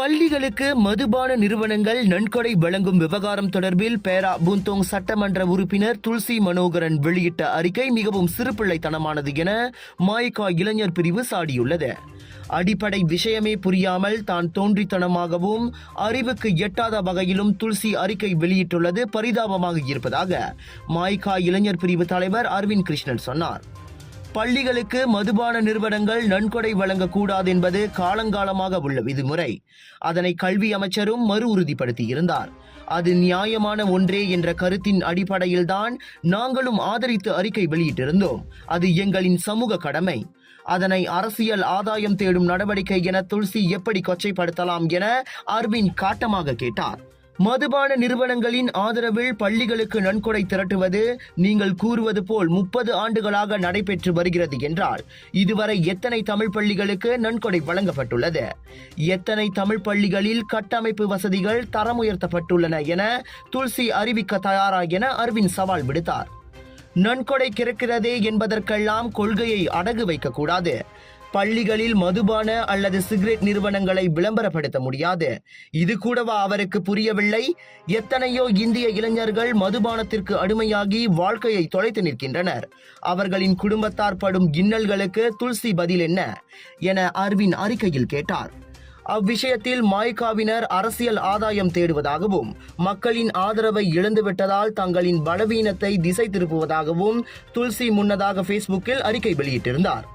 பள்ளிகளுக்கு மதுபான நிறுவனங்கள் நன்கொடை வழங்கும் விவகாரம் தொடர்பில் பேரா பூந்தோங் சட்டமன்ற உறுப்பினர் துல்சி மனோகரன் வெளியிட்ட அறிக்கை மிகவும் சிறுபிள்ளைத்தனமானது என மாய்கா இளைஞர் பிரிவு சாடியுள்ளது. அடிப்படை விஷயமே புரியாமல் தான் தோன்றித்தனமாகவும் அறிவுக்கு எட்டாத வகையிலும் துல்சி அறிக்கை வெளியிட்டுள்ளது பரிதாபமாக இருப்பதாக மாய்கா இளைஞர் பிரிவு தலைவர் அரவிந்த் கிருஷ்ணன் சொன்னார். பள்ளிகளுக்கு மதுபான நிறுவனங்கள் நன்கொடை வழங்கக்கூடாது என்பது காலங்காலமாக உள்ள விதிமுறை. அதனை கல்வி அமைச்சரும் மறு உறுதிப்படுத்தியிருந்தார். அது நியாயமான ஒன்றே என்ற கருத்தின் அடிப்படையில்தான் நாங்களும் ஆதரித்து அறிக்கை வெளியிட்டிருந்தோம். அது எங்களின் சமூக கடமை. அதனை அரசியல் ஆதாயம் தேடும் நடவடிக்கை என துல்சி எப்படி கொச்சைப்படுத்தலாம் என அரவிந்த் காட்டமாக கேட்டார். மதுபான நிறுவனங்களின் ஆதரவில் பள்ளிகளுக்கு நன்கொடை திரட்டுவது நீங்கள் கூறுவது போல் 30 ஆண்டுகளாக நடைபெற்று வருகிறது என்றால் இதுவரை எத்தனை தமிழ் பள்ளிகளுக்கு நன்கொடை வழங்கப்பட்டுள்ளது? எத்தனை தமிழ் பள்ளிகளில் கட்டமைப்பு வசதிகள் தரம் உயர்த்தப்பட்டுள்ளன என துல்சி அறிவிக்க தயாரா என அரவிந்த் சவால் விடுத்தார். நன்கொடை கிடைக்கிறதே என்பதற்கெல்லாம் கொள்கையை அடகு வைக்கக்கூடாது. பள்ளிகளில் மதுபான அல்லது சிகரெட் நிறுவனங்களை விளம்பரப்படுத்த முடியாது. இது கூடவா அவருக்கு புரியவில்லை? எத்தனையோ இந்திய இளைஞர்கள் மதுபானத்திற்கு அடிமையாகி வாழ்க்கையை தொலைத்து நிற்கின்றனர். அவர்களின் குடும்பத்தார் படும் இன்னல்களுக்கு துல்சி பதில் என்ன என அரவிந்த் அறிக்கையில் கேட்டார். அவ்விஷயத்தில் மாய்காவினர் அரசியல் ஆதாயம் தேடுவதாகவும் மக்களின் ஆதரவை இழந்துவிட்டதால் தங்களின் பலவீனத்தை திசை திருப்புவதாகவும் துல்சி முன்னதாக பேஸ்புக்கில் அறிக்கை வெளியிட்டிருந்தார்.